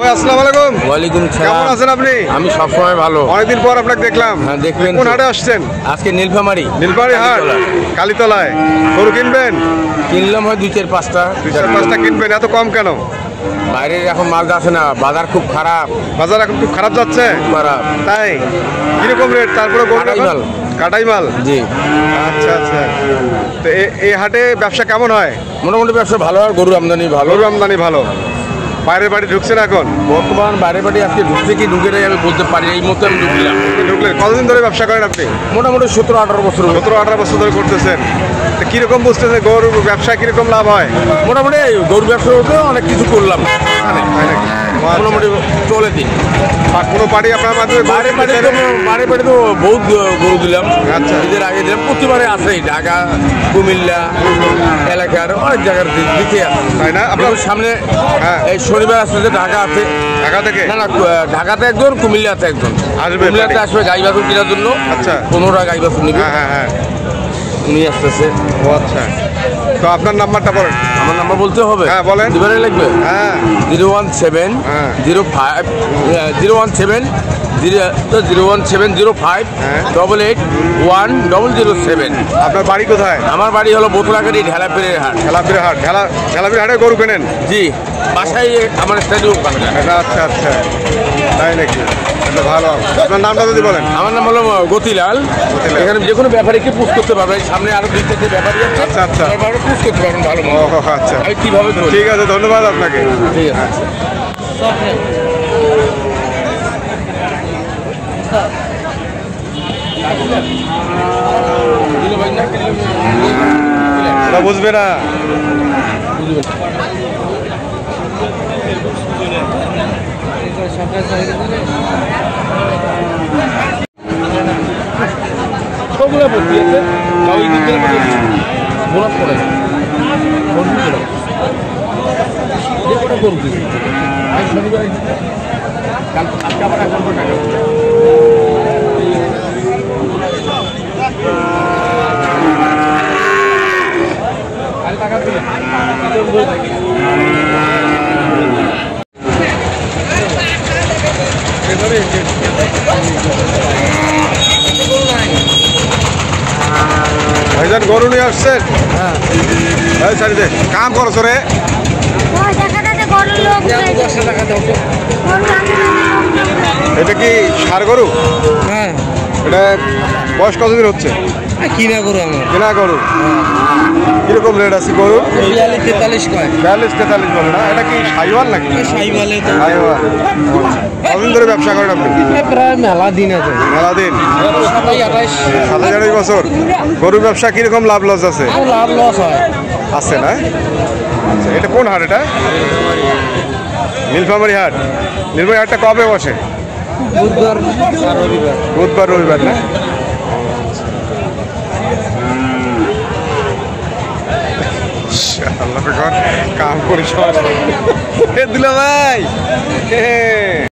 ভাই, আসসালামু আলাইকুম। ওয়ালাইকুম সালাম। কেমন আছেন আপনি? আমি সবসময় ভালো। অনেকদিন পর আপনাকে দেখলাম। হ্যাঁ, দেখবেন। কোন হাটে আসছেন? আজকে নীলফামারী হাট, কালীতলায়। গরু কিনবেন? কিনলাম হয় 2-4-5টা। 2-4-5টা কিনবেন, এত কম কেন? বাইরের এখন মাল যাচ্ছে না, বাজার খুব খারাপ। বাজার এখন খুব খারাপ যাচ্ছে। খারাপ। তাই কিরকম রেট? তারপরে কাটাই মাল। কাটাই মাল। জি। আচ্ছা আচ্ছা। তো এই হাটে ব্যবসা কেমন হয়? মোটামুটি ব্যবসা ভালো হয়, গরুর আমদানি ভালো। গরুর আমদানি ভালো। বাইরের বাড়ি ঢুকছেন এখন? বর্তমান বাইরের বাড়ি আজকে ঢুকছে কি ঢুকে নেই আমি বলতে পারি, এই মতো আমি ঢুকলাম। ঢুকলেন? কতদিন ধরে ব্যবসা করেন আপনি? মোটামুটি 17-18 বছর। 17-18 বছর ধরে করতেছেন। তো কিরকম বুঝতেছেন গরুর ব্যবসায় কিরকম লাভ হয়? মোটামুটি গরু ব্যবসা করতে অনেক কিছু করলাম, মোটামুটি চলে দিন। কোনো বাড়ি আপনার মাধ্যমে? বাইরে বাড়ি তো বহুত গরু দিলাম। আচ্ছা। ঈদের আগে দিলাম, প্রতিবারে আসেই ঢাকা, কুমিল্লা এলাকার অনেক জায়গার দিকে আছে, তাই না? আপনার সামনে হ্যাঁ, এই শনিবার আসছে যে ঢাকা আছে। ঢাকা থেকে? না না, ঢাকাতে একজন, কুমিল্লাতে একজন আসবে। কুমিল্লাতে আসবে গাই বাছুর কেনার জন্য। আচ্ছা। 15টা গাই বাছুর নিবে। হ্যাঁ হ্যাঁ হ্যাঁ, উনি আসতেছে। ও আচ্ছা। তো আপনার নাম্বারটা বলেন। আমার নাম্বার বলতে হবে? হ্যাঁ বলেন। দিবারে লাগবে। হ্যাঁ, 017 হ্যাঁ। 05 017 01705 হ্যাঁ। 881007। আপনার বাড়ি কোথায়? আমার বাড়ি হলো বোতলাকাটি ঢেলাপেরের হাট। ঢেলাপির হাট। ঢেলাপির হাটে গরু কেনেন? জি, বাসায় আমার স্ট্যাডিয়াম। আচ্ছা আচ্ছা, তাই নাকি? এটা ভালো। আপনার নামটা যদি বলেন। আমার নাম হলো গতিলাল। এখানে যে কোনো ব্যাপারীকে পুষ করতে পারবে। সামনে আরো 2-4টে ব্যাপারী আছে। আচ্ছা আচ্ছা, পুষ করতে পারবেন ভালো। ও আচ্ছা, আমি কিভাবে করি? ঠিক আছে, ধন্যবাদ আপনাকে। ঠিক আছে। ওরা বুঝবে না। সবগুলো ভর্তি আছে, তাও এই দিক দিয়ে বোনাস করে টাকা দিলে ভাইজান গরু নিয়ে আসছেন? হ্যাঁ। ভাই ছাড়ি দে, কাম করছ রে? এটা কি ষাঁড় গরু? হ্যাঁ। এটা বয়স কতদিন হচ্ছে? কিনা গরু আমার। কেনা গরু? কিরকম রেট আছে গরু? 42-43 কয়। 42-43 বলে না? এটা কি সাইওয়াল নাকি? সাইবালে তো সাইওয়াল। কতদিন ধরে ব্যবসা করেন আপনি? প্রায় মেলা দিন আছে। মেলা দিন? 27-28 বছর। গরুর ব্যবসা কিরকম লাভ লস আছে? লাভ লস হয় আছে না? আচ্ছা, এটা কোন হাট? এটা নীলফামারী হাট। নীলফামারী হাটটা কবে বসে? বুধবার আর রবিবার। বুধবার রবিবার না? আল্লাহ কাম করি সবাই দিল ভাই।